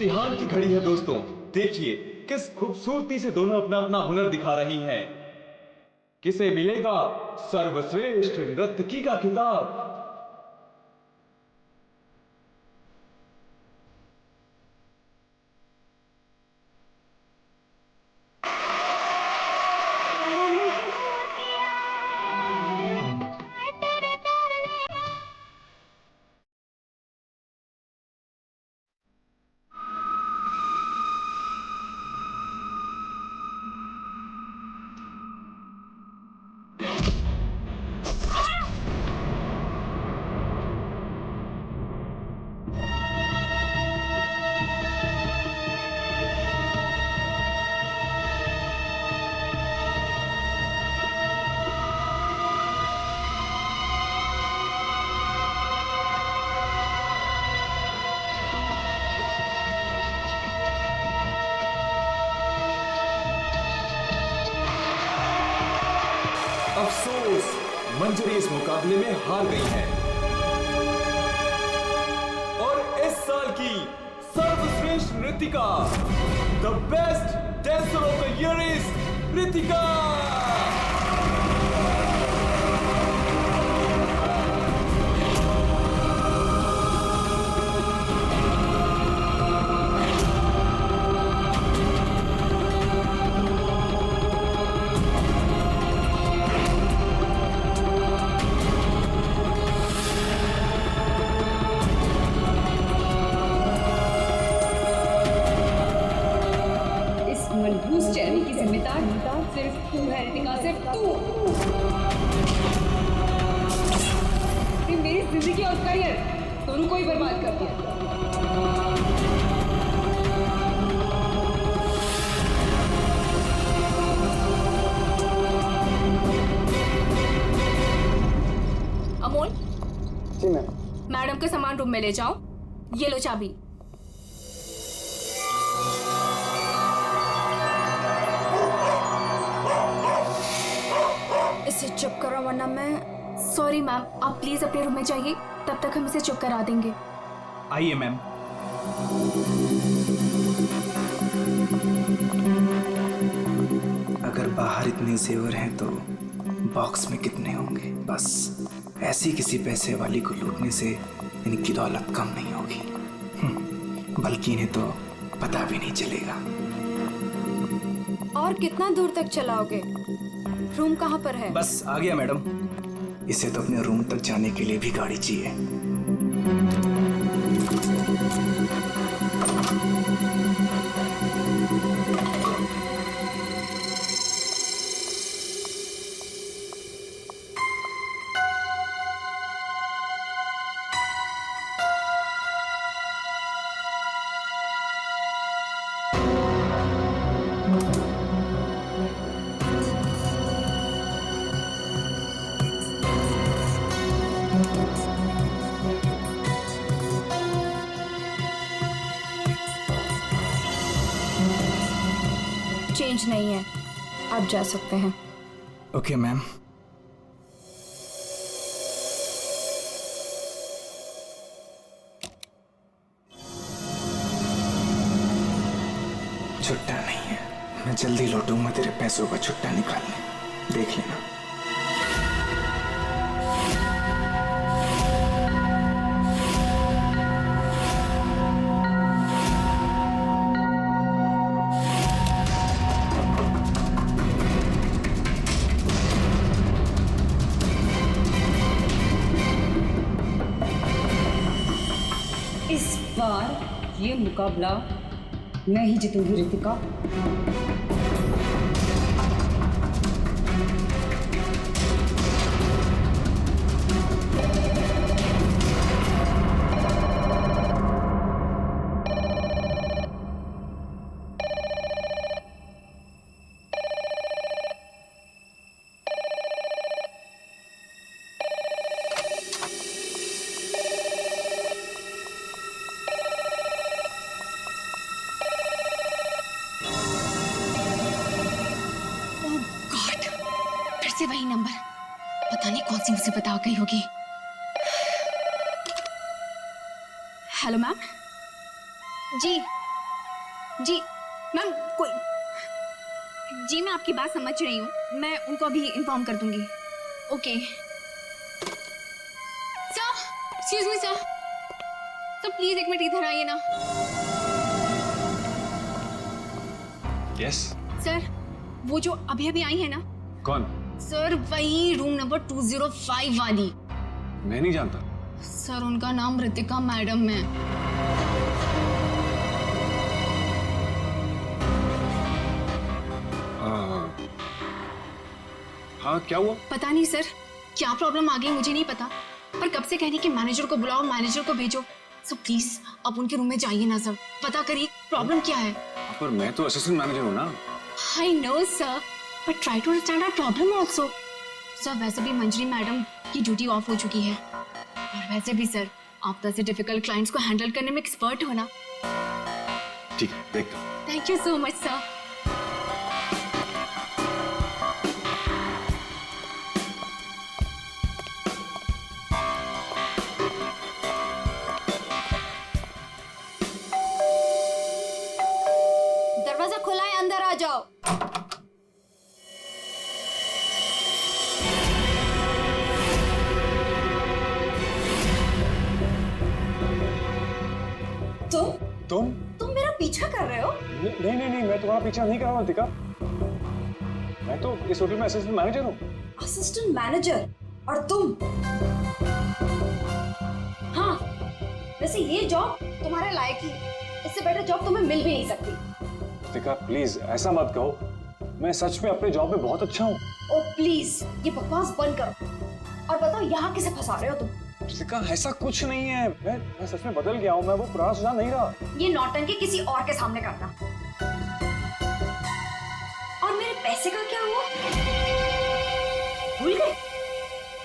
इम्तिहान की घड़ी है दोस्तों। देखिए किस खूबसूरती से दोनों अपना अपना हुनर दिखा रही हैं। किसे मिलेगा सर्वश्रेष्ठ नर्तकी का खिताब? अफसोस, मंजरी इस मुकाबले में हार गई है और इस साल की सर्वश्रेष्ठ नृतिका, the best dancer of the year is Ritika. मनहूस चेहरे की जिम्मेदार सिर्फ तू है रितिका, सिर्फ तू। मेरी जिंदगी और करियर दोनों को ही बर्बाद कर दिया। अमोल, जी मैम। मैडम के सामान रूम में ले जाओ। ये लो चाबी। इसे चुप करो वरना मैं। सॉरी मैम, आप प्लीज अपने रूम में जाइए, तब तक हम इसे चुप करा देंगे। आइए मैम। अगर बाहर इतने जेवर हैं तो बॉक्स में कितने होंगे। बस ऐसी किसी पैसे वाली को लूटने से इनकी दौलत कम नहीं होगी, बल्कि इन्हें तो पता भी नहीं चलेगा। और कितना दूर तक चलाओगे? रूम कहाँ पर है? बस आ गया मैडम। इसे तो अपने रूम तक जाने के लिए भी गाड़ी चाहिए। चेंज नहीं है, आप जा सकते हैं। Okay ma'am. छुट्टा नहीं है, मैं जल्दी लौटूंगा तेरे पैसों का छुट्टा निकालने, देख लेना। इस बार ये मुकाबला मैं ही जीतूंगी रितिका। से वही नंबर, पता नहीं कौन सी मुसीबत आ गई होगी। Hello ma'am. जी जी मैम कोई जी मैं आपकी बात समझ रही हूँ, मैं उनको अभी इन्फॉर्म कर दूंगी। Okay sir, excuse me sir, please एक मिनट इधर आइए ना। यस। सर वो जो अभी अभी आई है ना। कौन? सर वही रूम नंबर 205 वाली। मैं नहीं जानता। सर उनका नाम ऋतिका मैडम है। हाँ क्या हुआ? पता नहीं सर क्या प्रॉब्लम आ गई, मुझे नहीं पता, पर कब से कह रही कि मैनेजर को बुलाओ, मैनेजर को भेजो। सो प्लीज अब उनके रूम में जाइए ना सर, पता करिए प्रॉब्लम क्या है। पर मैं तो असिस्टेंट मैनेजर हूँ ना। I know sir, but try to understand our problem also. Sir वैसे भी मंजरी मैडम की ड्यूटी ऑफ हो चुकी है, और वैसे भी सर आप तो ऐसे डिफिकल्ट क्लाइंट्स को हैंडल करने में एक्सपर्ट हो ना। ठीक है देखता हूँ। Thank you so much sir. दरवाजा खुला है, अंदर आ जाओ। तुम मेरा पीछा कर रहे हो? नहीं, मैं तुम्हारा पीछा नहीं कर रहा हूँ ऋतिका। मैं तो इस होटल में असिस्टेंट मैनेजर हूँ। Assistant manager? और तुम? हाँ, वैसे ये जॉब तुम्हारे लायक ही, इससे बेटर जॉब तुम्हें मिल भी नहीं सकती। ऋतिका प्लीज ऐसा मत कहो, मैं सच में अपने जॉब में बहुत अच्छा हूँ। ओ प्लीज ये बकवास बंद करो और बताओ यहाँ किसे फंसा रहे हो तुम? ऋतिका ऐसा कुछ नहीं है, मैं सच में बदल गया हूँ, मैं वो पुराना सुजान नहीं रहा। ये नौटंकी किसी और के सामने करना। और मेरे पैसे का क्या हुआ? भूल गए?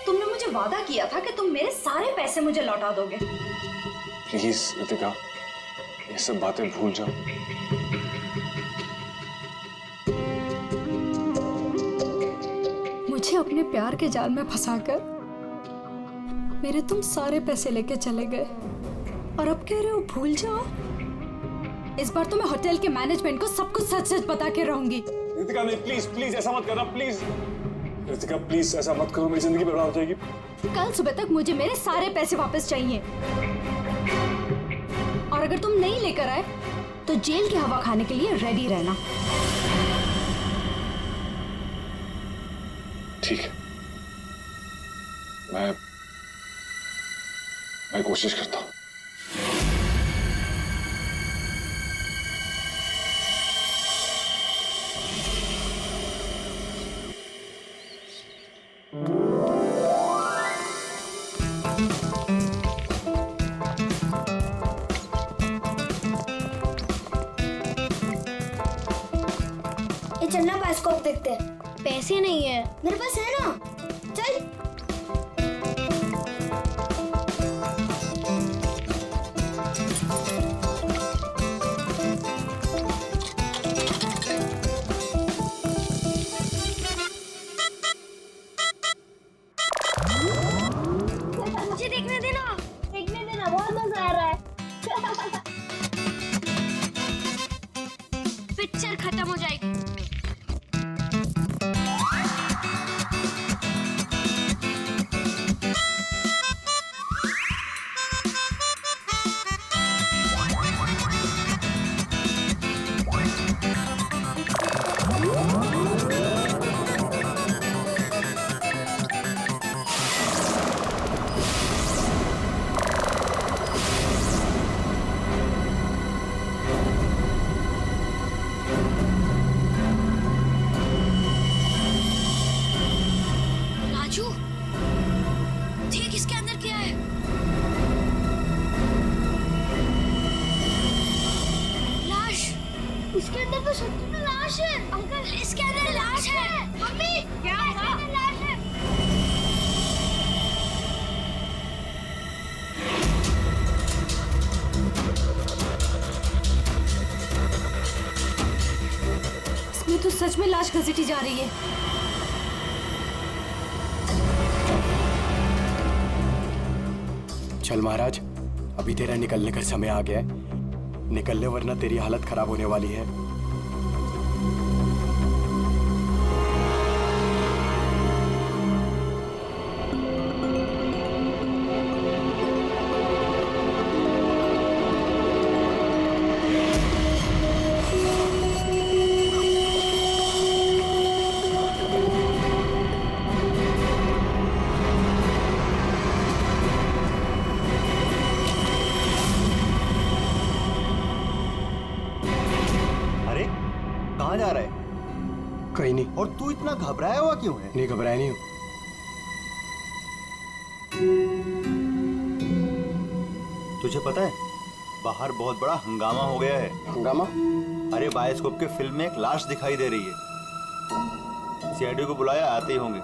तुमने मुझे वादा किया था कि तुम मेरे सारे पैसे मुझे लौटा दोगे। प्लीज ऋतिका ये सब बातें भूल जाओ। मुझे अपने प्यार के जाल में फंसाकर मेरे तुम सारे पैसे लेके चले गए, और अब कह रहे हो भूल जाओ। इस बार तो मैं होटल के मैनेजमेंट को सब कुछ सच सच बता के रहूंगी। ऋतिका नहीं, प्लीज ऐसा मत करना, प्लीज ऋतिका प्लीज ऐसा मत करो, मेरी जिंदगी बर्बाद हो जाएगी। कल सुबह तक मुझे मेरे सारे पैसे वापस चाहिए, और अगर तुम नहीं लेकर आए तो जेल की हवा खाने के लिए रेडी रहना। ठीक है, मैं कोशिश करता हूँ। ये चलना बाइस्कोप देखते हैं। पैसे नहीं है मेरे पास, है ना? चल। मुझे देखने देना, बहुत मजा आ रहा है। पिक्चर खत्म हो जाएगी। राजू देख इसके अंदर क्या है। लाश। इसके अंदर तो सच्ची में लाश है। अंकल इसके अंदर लाश है। मम्मी क्या है? लाश है। इसमें तो सच में लाश घसीटी जा रही है। चल महाराज, अभी तेरा निकलने का समय आ गया है। निकल ले वरना तेरी हालत खराब होने वाली है। कहाँ जा रहा है? कहीं नहीं। और तू इतना घबराया हुआ क्यों है? नहीं, घबराया नहीं हूँ। तुझे पता है बाहर बहुत बड़ा हंगामा हो गया है। हंगामा? अरे बायोस्कोप के फिल्म में एक लाश दिखाई दे रही है। सीआईडी को बुलाया, आते ही होंगे।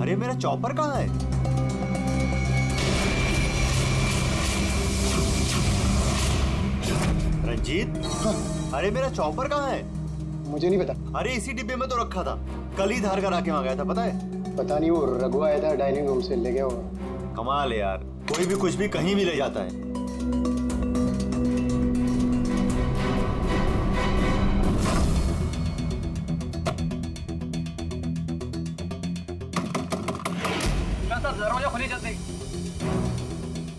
अरे मेरा चॉपर कहाँ है? रंजीत, अरे मेरा चॉपर कहाँ है? मुझे नहीं पता। अरे इसी डिब्बे में तो रखा था, कल ही धार करा के वहाँ गया था, पता है? पता नहीं, वो रघु आया था डाइनिंग रूम से, ले गया होगा। कमाल है यार, कोई भी कुछ भी कहीं भी ले जाता है। दरवाजा खोलिए जल्दी।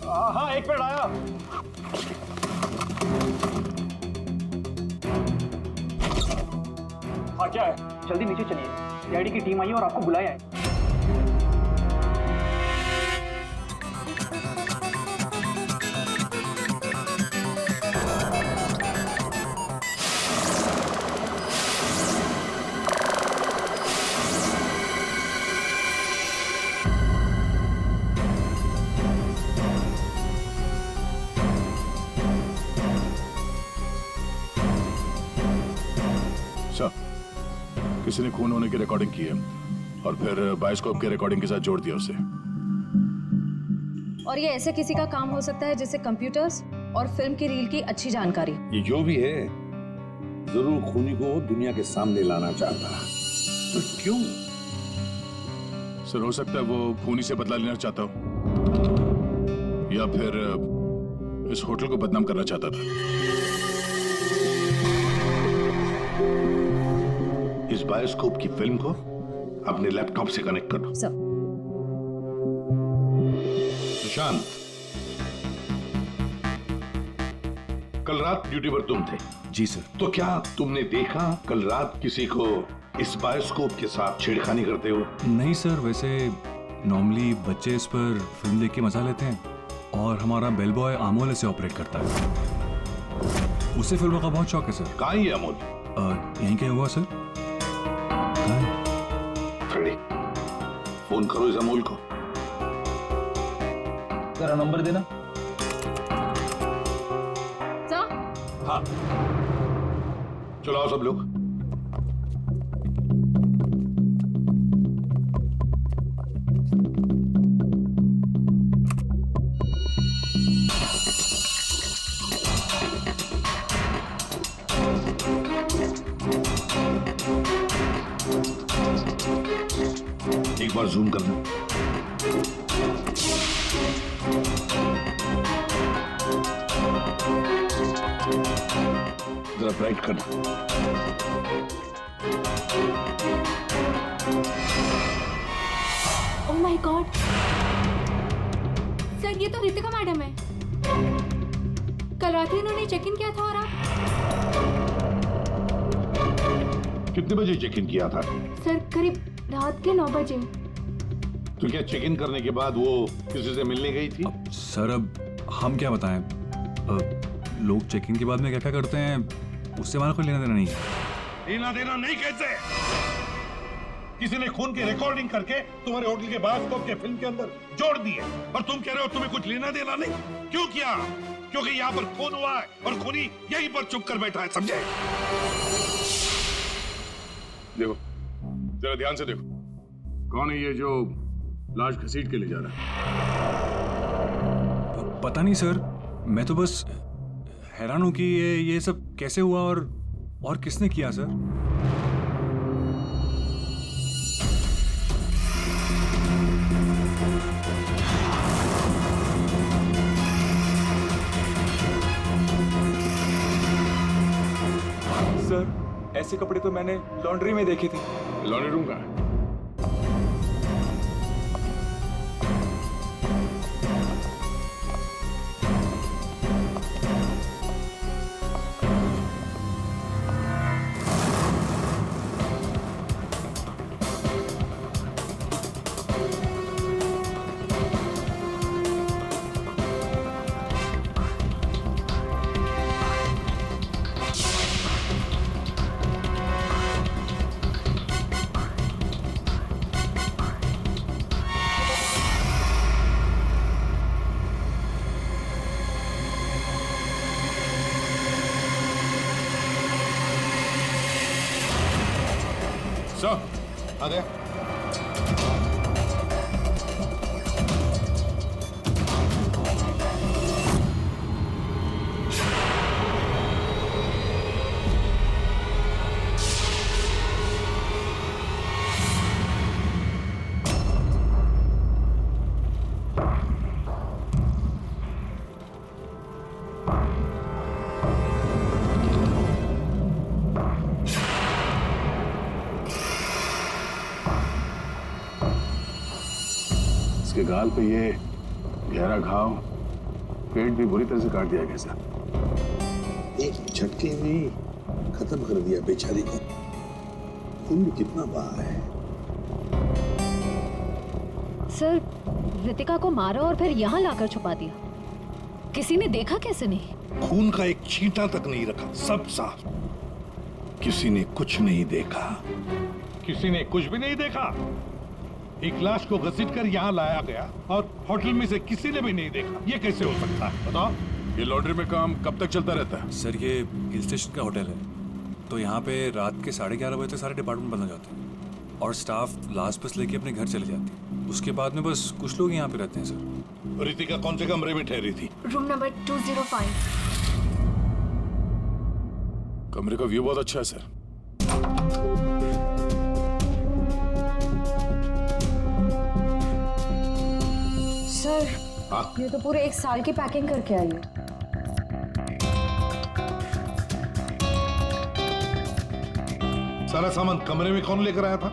हाँ, एक मिनट आया। हाँ क्या है? जल्दी नीचे चलिए, सीआईडी की टीम आई है और आपको बुलाया है। किसी ने खून होने की रिकॉर्डिंग की है और फिर बायोस्कोप के रिकॉर्डिंग के साथ जोड़ दिया उसे। और ये ऐसे किसी का काम हो सकता है जिसे कंप्यूटर्स और फिल्म की रील की अच्छी जानकारी। ये जो भी है जरूर खूनी को दुनिया के सामने लाना चाहता है। तो क्यों? सर हो सकता है वो खूनी से बदला लेना चाहता हो या फिर इस होटल को बदनाम करना चाहता था। इस बायोस्कोप की फिल्म को अपने लैपटॉप से कनेक्ट करो। सुशांत, कल रात ड्यूटी पर तुम थे? जी सर। तो क्या तुमने देखा कल रात किसी को इस बायोस्कोप के साथ छेड़खानी करते हो? नहीं सर, वैसे नॉर्मली बच्चे इस पर फिल्म देख के मजा लेते हैं और हमारा बेल बॉय अमोल इसे ऑपरेट करता है। उसे फिल्मों का बहुत शौक है सर। कहाँ है अमोल? यहीं कहीं हुआ सर। फोन करो इस अमोल को। जरा नंबर देना। सर? हाँ, चलो आओ सब लोग। एक बार जूम करना। जरा ब्राइट करना। ओह माय गॉड सर, ये तो रितिका मैडम है। कल रात ही इन्होंने चेक इन किया था। और आप? कितने बजे चेक इन किया था? सर करीब रात के 9 बजे। तो क्या चेक इन करने के बाद वो किसी से मिलने गई थी? सर अब हम क्या बताएं, लोग चेक इन के बाद में क्या क्या करते हैं उससे हमारा कोई लेना देना नहीं है। लेना देना नहीं कैसे? किसी ने खून की रिकॉर्डिंग करके तुम्हारे होटल के बायोस्कोप के फिल्म के अंदर जोड़ दी है और तुम कह रहे हो तुम्हें कुछ लेना देना नहीं? क्यों किया? क्योंकि यहाँ पर खून हुआ है और खूनी यहीं पर चुप कर बैठा है, समझे? देखो, जरा ध्यान से देखो, कौन है ये जो लाश घसीट के ले जा रहा है? पता नहीं सर, मैं तो बस हैरान हूं कि ये सब कैसे हुआ और किसने किया सर। ऐसे कपड़े तो मैंने लॉन्ड्री में देखे थे। लॉन्ड्री रूम कहाँ है? आ गया। इसके गाल पे ये गहरा घाव, पेट भी बुरी तरह से काट दिया गया सर। एक झटके में खत्म कर दिया बेचारी को। खून भी कितना बहा है। सर, रितिका को मारा और फिर यहाँ लाकर छुपा दिया। किसी ने देखा कैसे नहीं? खून का एक छींटा तक नहीं रखा, सब साफ। किसी ने कुछ नहीं देखा। किसी ने कुछ भी नहीं देखा। एक लाश को घसीटकर यहाँ लाया गया और होटल में से किसी ने भी नहीं देखा। ये कैसे हो सकता है बताओ? ये लॉन्ड्री में काम कब तक चलता रहता है? सर ये हिल स्टेशन का होटल है, तो यहाँ पे रात के 11:30 बजे तक सारे डिपार्टमेंट बंद हो जाते हैं और स्टाफ लास्ट बस लेके अपने घर चले जाते हैं। उसके बाद में बस कुछ लोग यहाँ पे रहते हैं सर। रितिका कौन से कमरे में ठहरी थी? Room number 205। कमरे का व्यू बहुत अच्छा है सर। सर, ये तो पूरे 1 साल की पैकिंग करके आई है। सारा सामान कमरे में कौन लेकर आया था?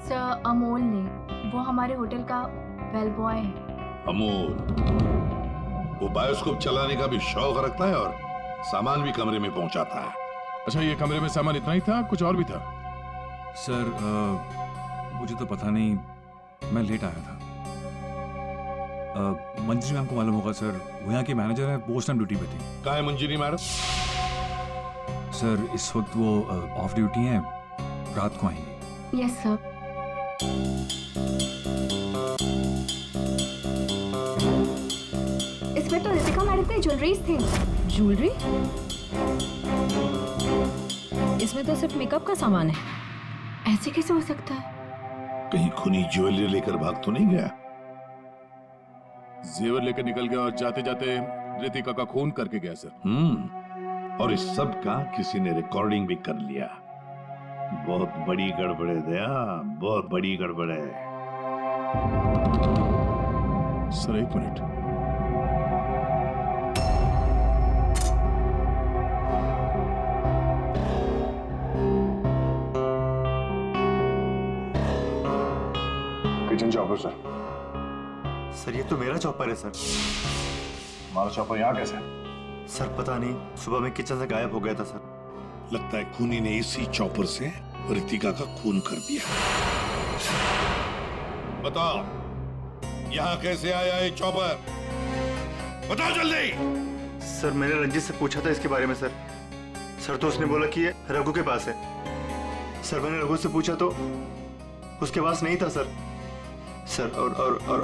सर, अमोल ने। वो हमारे होटल का बेल बॉय है। अमोल, वो बायोस्कोप चलाने का भी शौक रखता है और सामान भी कमरे में पहुंचाता है। अच्छा, ये कमरे में सामान इतना ही था, कुछ और भी था? सर मुझे तो पता नहीं, मैं लेट आया था। मंजरी मैम को मालूम होगा सर, वो यहाँ की मैनेजर है, पोस्ट टाइम ड्यूटी पे थी। कहाँ है मंजरी मैडम? सर इस वक्त वो ऑफ ड्यूटी हैं, रात को आएंगे। Yes sir. इसमें तो रितिका मैडम की ज्वेलरीज थी। ज्वेलरी? इसमें तो सिर्फ मेकअप का सामान है। ऐसे कैसे हो सकता है? कहीं खूनी ज्वेलरी लेकर भाग तो नहीं गया? जेवर लेकर निकल गया और जाते जाते रितिका का खून करके गया सर। और इस सब का किसी ने रिकॉर्डिंग भी कर लिया। बहुत बड़ी गड़बड़ है दया, बहुत बड़ी गड़बड़ है। Sir 1 minute. Kitchen chopper sir. Sir ये तो मेरा चॉपर है सर। हमारा चॉपर यहाँ कैसे? सर पता नहीं, सुबह में किचन से गायब हो गया था सर। लगता है खूनी ने इसी चॉपर से रितिका का खून कर दिया। बताओ, यहाँ कैसे आया ये चॉपर? बताओ जल्दी। सर मैंने रंजीत से पूछा था इसके बारे में सर। सर तो उसने बोला कि ये रघु के पास है। सर मैंने रघु से पूछा तो उसके पास नहीं था सर। सर और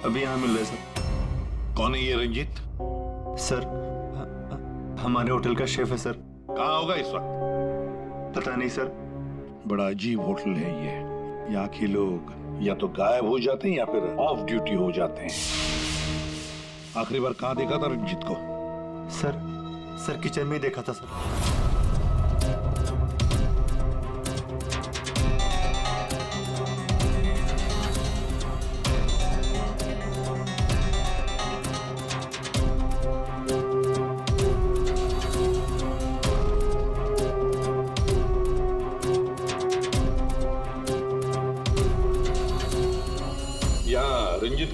अभी यहाँ मिल रहे सर। कौन है ये रंजीत? सर हमारे होटल का शेफ है सर। कहाँ होगा इस वक्त? पता नहीं सर। बड़ा अजीब होटल है ये। यहाँ के लोग या तो गायब हो जाते हैं या फिर ऑफ ड्यूटी हो जाते हैं। आखिरी बार कहाँ देखा था रंजीत को? सर किचन में ही देखा था सर।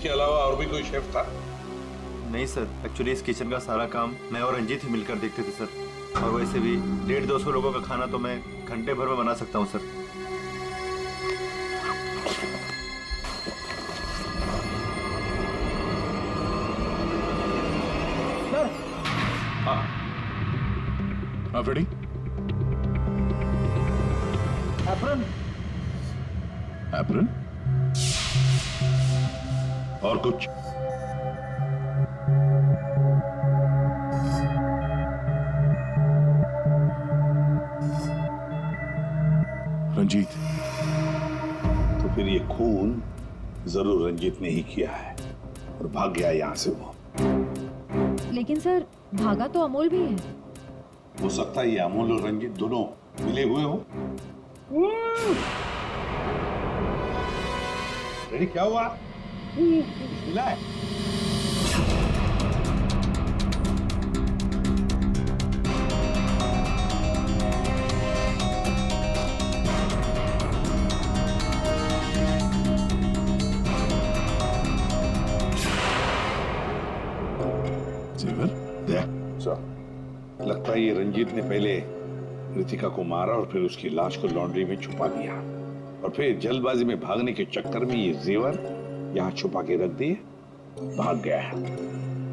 के अलावा और भी कोई शेफ था? नहीं सर, एक्चुअली इस किचन का सारा काम मैं और रंजीत ही मिलकर देखते थे सर। और वैसे भी 150-200 लोगों का खाना तो मैं घंटे भर में बना सकता हूँ सर। हाँ फ्रेडी, एप्रन एप्रन और कुछ? रंजीत। तो फिर ये खून जरूर रंजीत ने ही किया है और भाग गया यहाँ से वो। लेकिन सर, भागा तो अमोल भी है। हो सकता है ये अमोल और रंजीत दोनों मिले हुए हो। रेडी, क्या हुआ? मिला है? लगता है ये रंजीत ने पहले रितिका को मारा और फिर उसकी लाश को लॉन्ड्री में छुपा दिया और फिर जल्दबाजी में भागने के चक्कर में ये जेवर यहाँ छुपा के रख दिए, भाग गया है।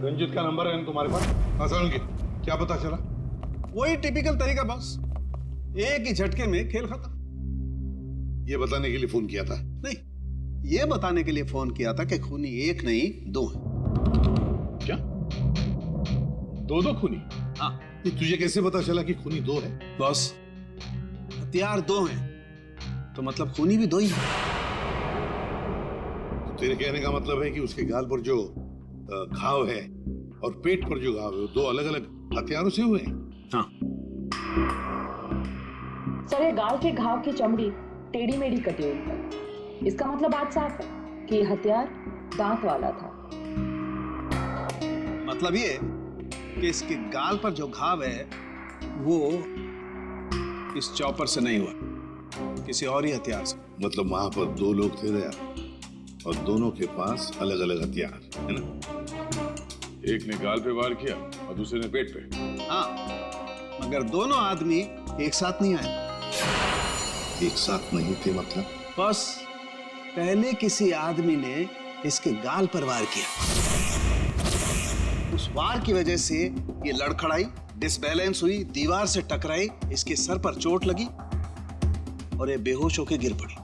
रंजीत का नंबर है तुम्हारे पास? हाँ सर, उनकी क्या पता चला? वही टिपिकल तरीका बॉस, एक ही झटके में खेल खत्म। ये बताने के लिए फोन किया था? नहीं, ये बताने के लिए फोन किया था कि खूनी एक नहीं दो है। क्या? दो खूनी? हाँ। तुझे कैसे पता चला कि खूनी दो है? बॉस, हथियार दो हैं तो मतलब खूनी भी दो ही है। तेरे कहने का मतलब है कि उसके गाल पर जो घाव है और पेट पर जो घाव है वो दो अलग अलग हथियारों से हुए हैं? हाँ। सर, ये गाल के घाव की चमड़ी टेढ़ी मेढ़ी कटी हुई है। इसका मतलब आज साफ है कि ये हथियार दांत वाला था। मतलब ये कि इसके गाल पर जो घाव है वो इस चॉपर से नहीं हुआ, किसी और ही हथियार से। मतलब वहां पर दो लोग थे दया, और दोनों के पास अलग अलग हथियार है ना? एक ने गाल पे वार किया और दूसरे ने पेट पे। हाँ, मगर दोनों आदमी एक साथ नहीं आए। एक साथ नहीं थे मतलब? बस पहले किसी आदमी ने इसके गाल पर वार किया, उस वार की वजह से ये लड़खड़ाई, डिसबैलेंस हुई, दीवार से टकराई, इसके सर पर चोट लगी और ये बेहोश होकर गिर पड़ी।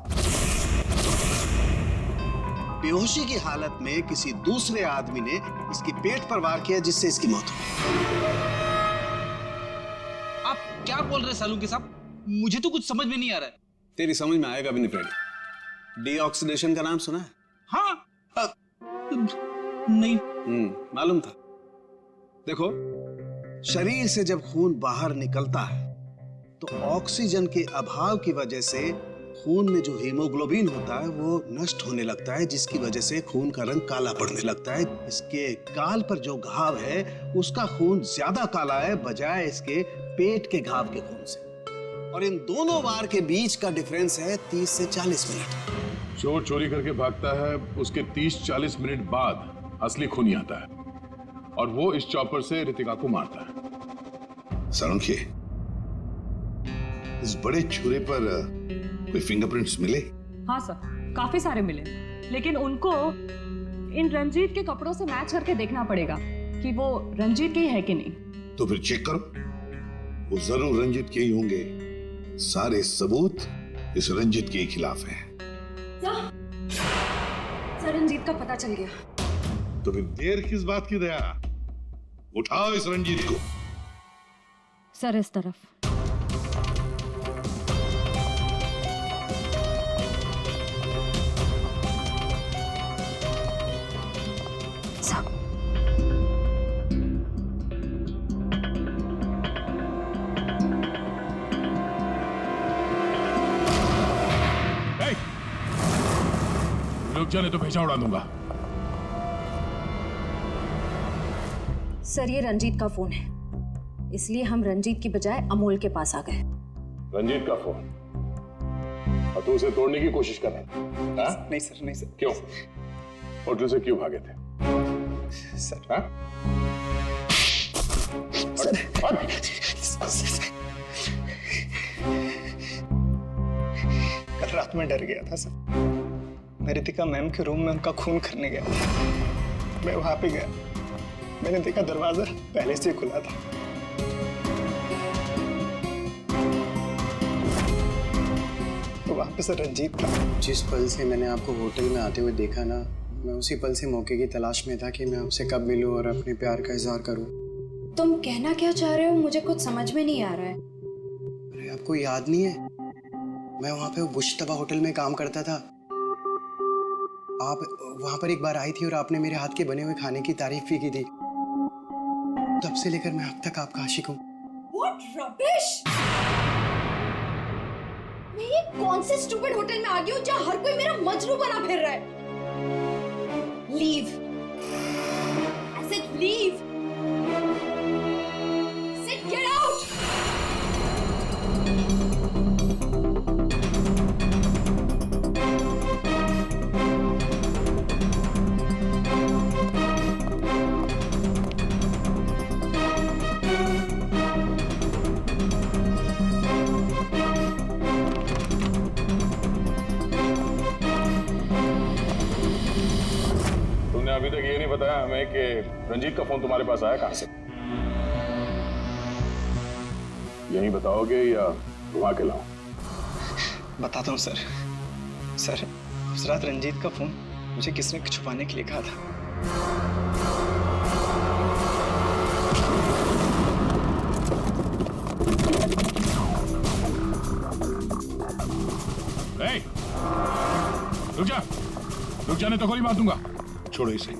बेहोशी की हालत में किसी दूसरे आदमी ने इसके पेट पर वार किया जिससे इसकी मौत हो गई। आप क्या बोल रहे हैं सालुंके साहब? मुझे तो कुछ समझ में नहीं आ रहा है। तेरी समझ में आएगा भी नहीं फ्रेंड। डीऑक्सीडेशन का नाम सुना है? हाँ। नहीं। मालूम था। देखो, शरीर से जब खून बाहर निकलता है तो ऑक्सीजन के अभाव की वजह से खून में जो हीमोग्लोबिन होता है वो नष्ट होने लगता है, जिसकी वजह से खून का रंग काला पड़ने लगता है। इसके गाल पर जो घाव है उसका खून ज्यादा काला है बजाय इसके पेट के घाव के खून से, और इन दोनों वार के बीच का डिफरेंस है 30 से 40 मिनट। चोर चोरी करके भागता है, उसके 30-40 मिनट बाद असली खूनी आता है और वो इस चॉपर से रितिका को मारता है। सालुंके, इस बड़े छुरे पर कोई फिंगरप्रिंट्स मिले? हाँ सर, काफी सारे मिले, लेकिन उनको इन रंजीत के कपड़ों से मैच करके देखना पड़ेगा कि वो रंजीत के ही है कि नहीं। तो फिर चेक करो, वो जरूर रंजीत के ही होंगे। सारे सबूत इस रंजीत के खिलाफ हैं। सर, रंजीत का पता चल गया। तो फिर देर किस बात की दया? उठाओ इस रंजीत को। सर, इस तरफ। रुक जाने तो भेजा उड़ा दूंगा। सर, ये रंजीत का फोन है, इसलिए हम रंजीत की बजाय अमोल के पास आ गए। रंजीत का फोन? और तू उसे तोड़ने की कोशिश कर रहा है? नहीं सर, नहीं सर। क्यों? होटल से क्यों भागे थे? सर हाँ? कल रात में डर गया था सर। मैं रितिका मैम के रूम में उनका खून करने गया था। मैं वहां पे गया, मैंने देखा दरवाजा पहले से खुला था। तो वहां पे सर रंजीत था। जिस पल से मैंने आपको होटल में आते हुए देखा ना, मैं उसी पल से मौके की तलाश में था कि मैं आपसे कब मिलूं और अपने प्यार का इजहार करूं। तुम कहना क्या चाह रहे हो मुझे कुछ समझ में नहीं आ रहा है। अरे आपको याद नहीं है, मैं वहां पे बुश्तबा होटल में काम करता था। आप वहां पर एक बार आई थी और आपने मेरे हाथ के बने हुए खाने की तारीफ भी की थी। तब से लेकर मैं अब तक आपका आशिक हूँ। What rubbish! मैं ये कौन से स्टूपिड होटल में आ गई हूँ जहाँ हर कोई मेरा मजनू बना फिर रहा है? Leave. I said leave. I said get out. अभी तक ये नहीं बताया हमें कि रंजीत का फोन तुम्हारे पास आया कहां से? यही बताओगे या घुमा के लाऊं? बताता हूँ सर। सर, उस रात रंजीत का फोन मुझे किसने छुपाने के लिए कहा था। रुक जा नहीं तो गोली मार दूंगा। छोड़ो इसे।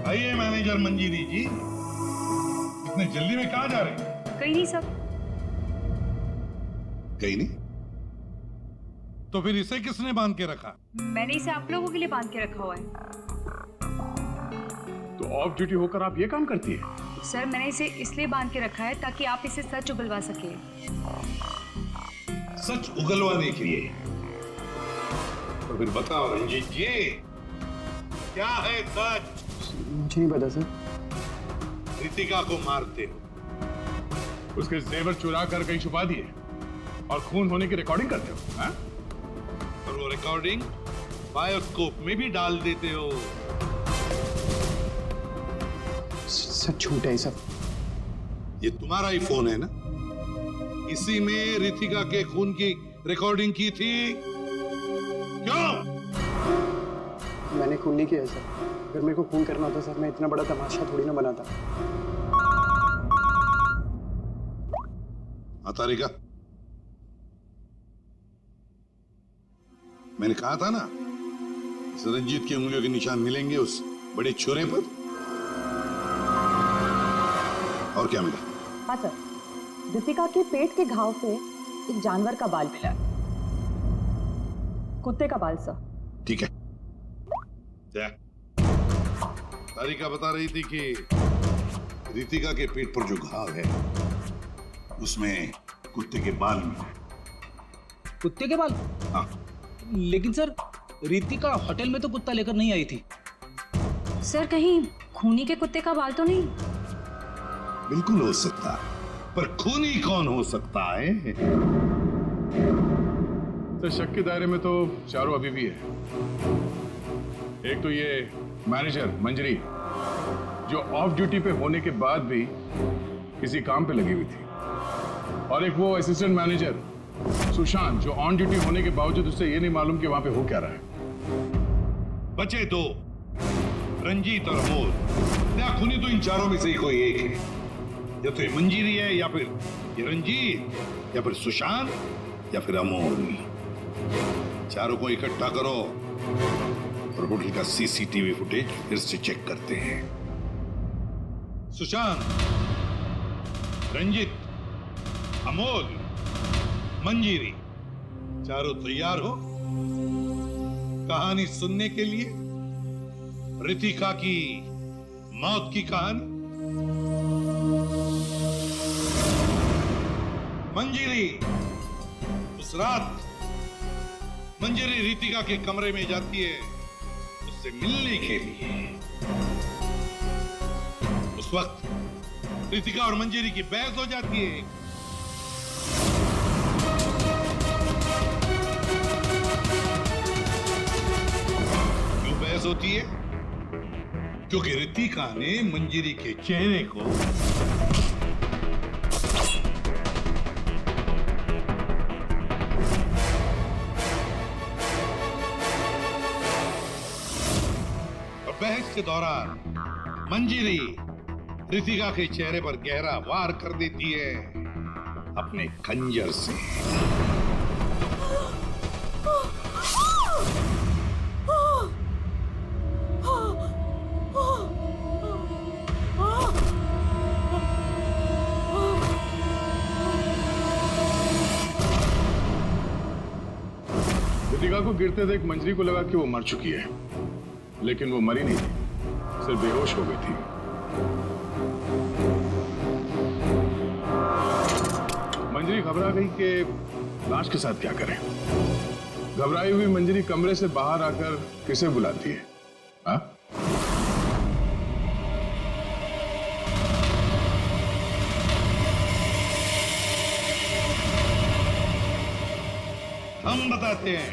आइए मैनेजर मंजीरी जी, इतने जल्दी में कहाँ जा रहे हैं? कहीं नहीं सब। कहीं नहीं? तो फिर इसे किसने बांध के रखा? मैंने इसे आप लोगों के लिए बांध के रखा हुआ है। तो ऑफ ड्यूटी होकर आप ये काम करती है? सर, मैंने इसे इसलिए बांध के रखा है ताकि आप इसे सच उगलवा सके। सच उगलवाने के लिए? तो फिर बताओ रंजीत जी, क्या है सच? मुझे नहीं पता सर। रितिका को मारते हो, उसके जेवर चुरा कर कहीं छुपा दिए और खून होने की रिकॉर्डिंग करते हो, हाँ? और वो रिकॉर्डिंग बायोस्कोप में भी डाल देते हो। सच झूठ है सब। ये तुम्हारा ही फोन है ना? इसी में रितिका के खून की रिकॉर्डिंग की थी। क्यों? मैंने खून नहीं किया सर। अगर मेरे को खून करना होता सर, मैं इतना बड़ा तमाशा थोड़ी ना बनाता। तारिका, मैंने कहा था ना, इस रंजीत की उंगलियों के निशान मिलेंगे उस बड़े छोरे पर। और क्या मिला? हाँ सर, रितिका के पेट के घाव से एक जानवर का बाल मिला। कुत्ते का बाल सर। ठीक है। तारिका बता रही थी कि रितिका के पेट पर जो घाव है उसमें कुत्ते के बाल मिले। कुत्ते के बाल? हाँ। लेकिन सर, रितिका होटल में तो कुत्ता लेकर नहीं आई थी। सर, कहीं खूनी के कुत्ते का बाल तो नहीं? बिल्कुल हो सकता है, पर खूनी कौन हो सकता है? तो शक के दायरे में तो चारों अभी भी है। एक तो ये मैनेजर मंजरी, जो ऑफ ड्यूटी पे होने के बाद भी किसी काम पे लगी हुई थी, और एक वो असिस्टेंट मैनेजर सुशांत, जो ऑन ड्यूटी होने के बावजूद उससे ये नहीं मालूम कि वहां पे हो क्या रहा है। बचे दो, रंजीत और अमोल। क्या खूनी तो इन चारों में से ही कोई एक है। या तो ये मंजीरी है, या फिर ये रंजीत, या फिर सुशांत, या फिर अमोल। चारों को इकट्ठा करो और होटल का सीसीटीवी फुटेज फिर से चेक करते हैं। सुशांत, रंजीत, अमोल, मंजीरी, चारों तैयार हो कहानी सुनने के लिए? रितिका की मौत की कहानी। मंजिरी, उस रात मंजिरी रितिका के कमरे में जाती है उससे मिलने के लिए। उस वक्त रितिका और मंजिरी की बहस हो जाती है। क्यों बहस होती है? क्योंकि रितिका ने मंजिरी के चेहरे को और बहस के दौरान मंजिरी रितिका के चेहरे पर गहरा वार कर देती है अपने खंजर से। रितिका को गिरते देख मंजरी को लगा कि वो मर चुकी है, लेकिन वो मरी नहीं थी, सिर्फ बेहोश हो गई थी। मंजरी घबरा गई कि लाश के साथ क्या करें। घबराई हुई मंजरी कमरे से बाहर आकर किसे बुलाती है? हाँ? हम बताते हैं,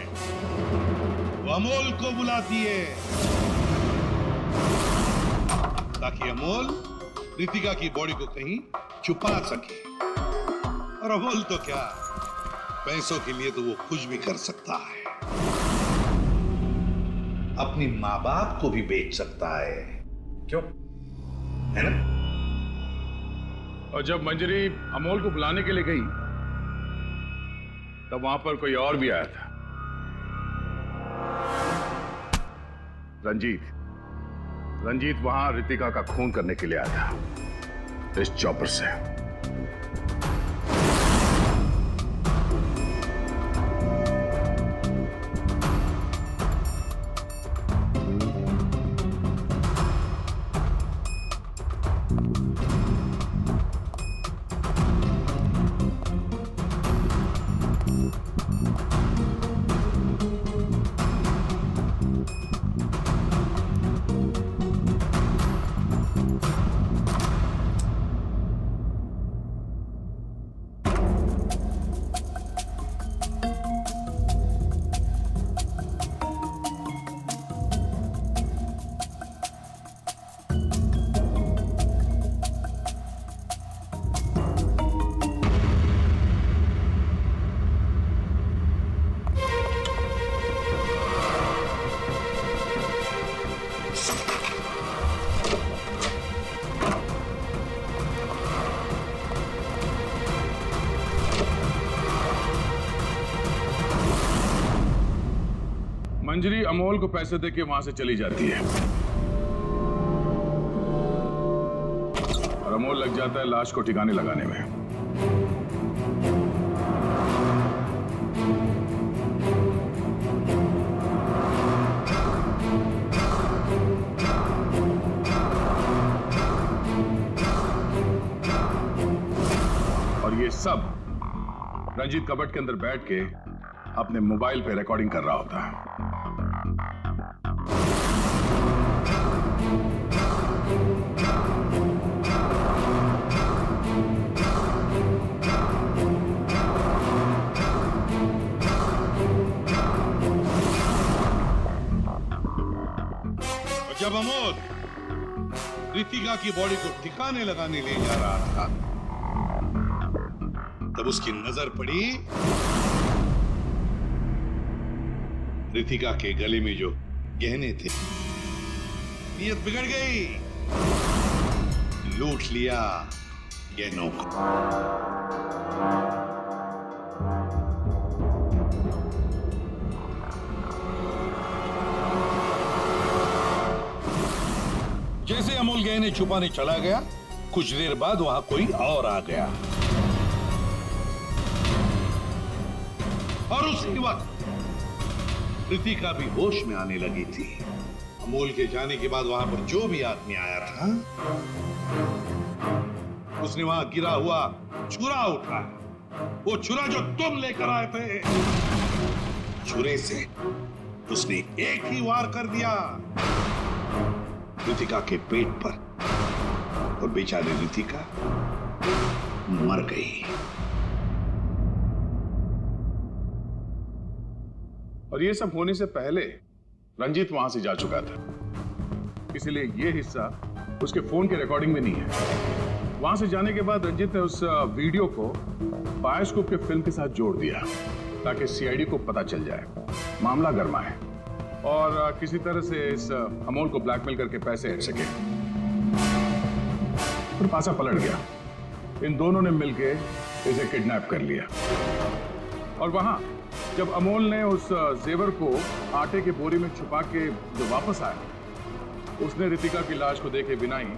वो अमोल को बुलाती है ताकि अमोल रितिका की बॉडी को कहीं छुपा सके। और अमोल तो क्या, पैसों के लिए तो वो कुछ भी कर सकता है। अपनी माँ बाप को भी बेच सकता है, क्यों? है ना? और जब मंजरी अमोल को बुलाने के लिए गई तब वहां पर कोई और भी आया था। रंजीत वहां रितिका का खून करने के लिए आया था इस चॉपर से। मंजरी अमोल को पैसे देके वहां से चली जाती है और अमोल लग जाता है लाश को ठिकाने लगाने में। और ये सब रंजीत कबट के अंदर बैठ के अपने मोबाइल पे रिकॉर्डिंग कर रहा होता है। जब अमोल रितिका की बॉडी को ठिकाने लगाने ले जा रहा था तब उसकी नजर पड़ी रितिका के गले में जो गहने थे। नीयत बिगड़ गई, लूट लिया गहनों को। जैसे अमोल गहने छुपाने चला गया, कुछ देर बाद वहां कोई और आ गया और उसी वक्त रितिका भी होश में आने लगी थी अमोल के जाने के बाद वहां पर जो भी आदमी आया था उसने वहां गिरा हुआ छुरा उठाया। वो छुरा जो तुम लेकर आए थे, छुरे से उसने एक ही वार कर दिया रितिका के पेट पर, और बेचारी रितिका मर गई। और ये सब होने से पहले रंजीत वहां से जा चुका था, इसलिए ये हिस्सा उसके फोन के रिकॉर्डिंग में नहीं है। वहां से जाने के बाद रंजीत ने उस वीडियो को बायोस्कोप के फिल्म के साथ जोड़ दिया ताकि सीआईडी को पता चल जाए, मामला गर्मा है और किसी तरह से इस अमोल को ब्लैकमेल करके पैसे हट सके। फिर पासा पलट गया, इन दोनों ने मिलकर इसे किडनैप कर लिया। और वहां जब अमोल ने उस जेवर को आटे के बोरी में छुपा के जो वापस आया, उसने रितिका की लाश को देखे बिना ही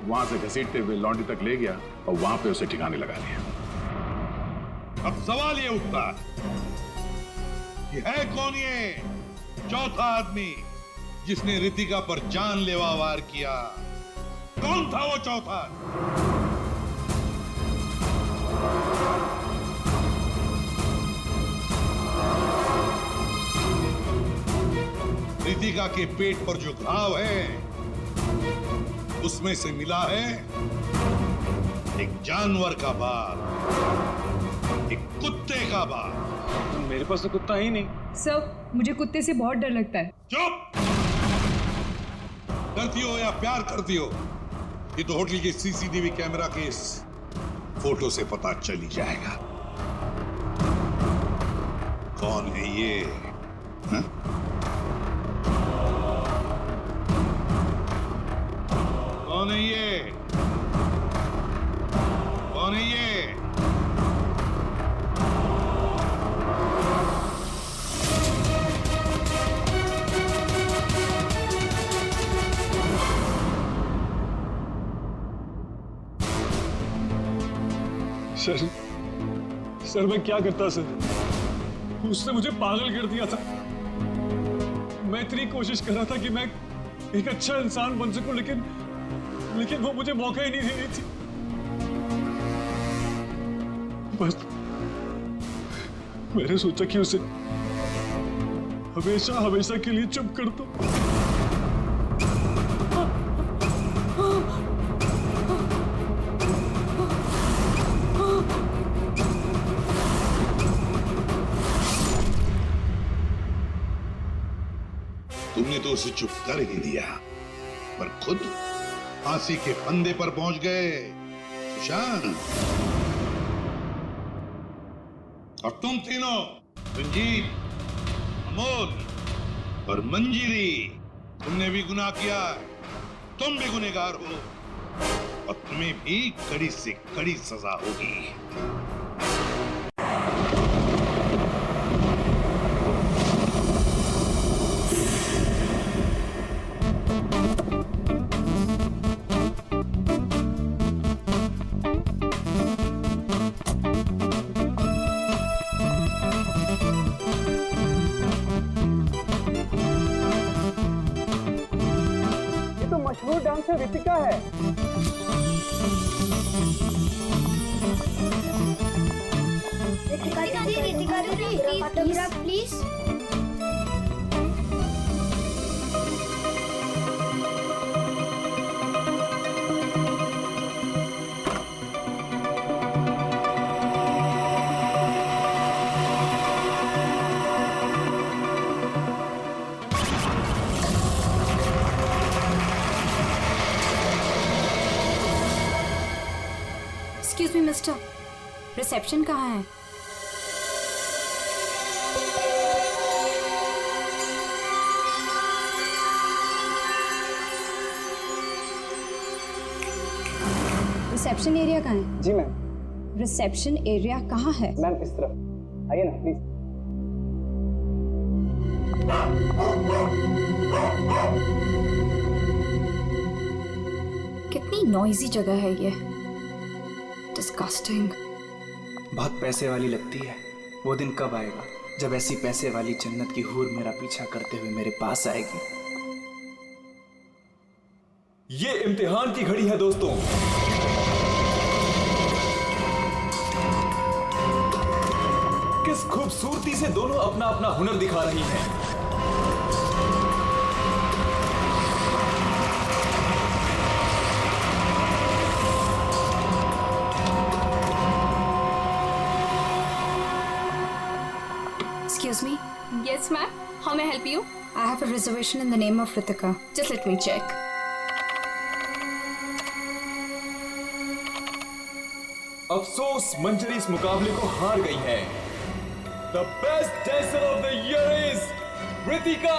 वहां से घसीटते हुए लॉन्ड्री तक ले गया और वहां पे उसे ठिकाने लगा लिया। अब सवाल ये उठता कि है कौन ये चौथा आदमी जिसने रितिका पर जानलेवा वार किया? कौन था वो चौथा? रितिका के पेट पर जो घाव है उसमें से मिला है एक जानवर का बाल, एक कुत्ते का बाल। मेरे पास तो कुत्ता ही नहीं। सर, मुझे कुत्ते से बहुत डर लगता है। चुप! डरती हो या प्यार करती हो, ये तो होटल के सीसीटीवी कैमरा के इस फोटो से पता चल ही जाएगा कौन है ये। हा? कौन है ये? कौन है ये? सर मैं क्या करता सर? उसने मुझे पागल कर दिया था। मैं इतनी कोशिश कर रहा था कि मैं एक अच्छा इंसान बन सकूं, लेकिन वो मुझे मौका ही नहीं दे रही थी। बस मैंने सोचा कि उसे हमेशा हमेशा के लिए चुप कर दो। तुमने तो उसे चुप कर ही दिया, पर खुद फांसी के फंदे पर पहुंच गए सुशांत। और तुम तीनों, रंजीत, अमोल और मंजिरी, तुमने भी गुनाह किया है। तुम भी गुनहगार हो और तुम्हें भी कड़ी से कड़ी सजा होगी। मशहूर डांसर रितिका है। Autograph please. Excuse me mister, reception कहाँ है? रिसेप्शन एरिया कहाँ है? जी मैम। रिसेप्शन एरिया कहाँ है? मैम इस तरफ आइए ना प्लीज। कितनी नॉइजी जगह है ये, डिस्गस्टिंग। बहुत पैसे वाली लगती है। वो दिन कब आएगा जब ऐसी पैसे वाली जन्नत की हूर मेरा पीछा करते हुए मेरे पास आएगी? ये इम्तिहान की घड़ी है दोस्तों। किस खूबसूरती से दोनों अपना अपना हुनर दिखा रही हैं। Excuse me. Yes, ma'am. How may I help you? I have a reservation in the name of Ritika. Just let me check. अफसोस मंजरी इस मुकाबले को हार गई है। The best dancer of the year is Ritika!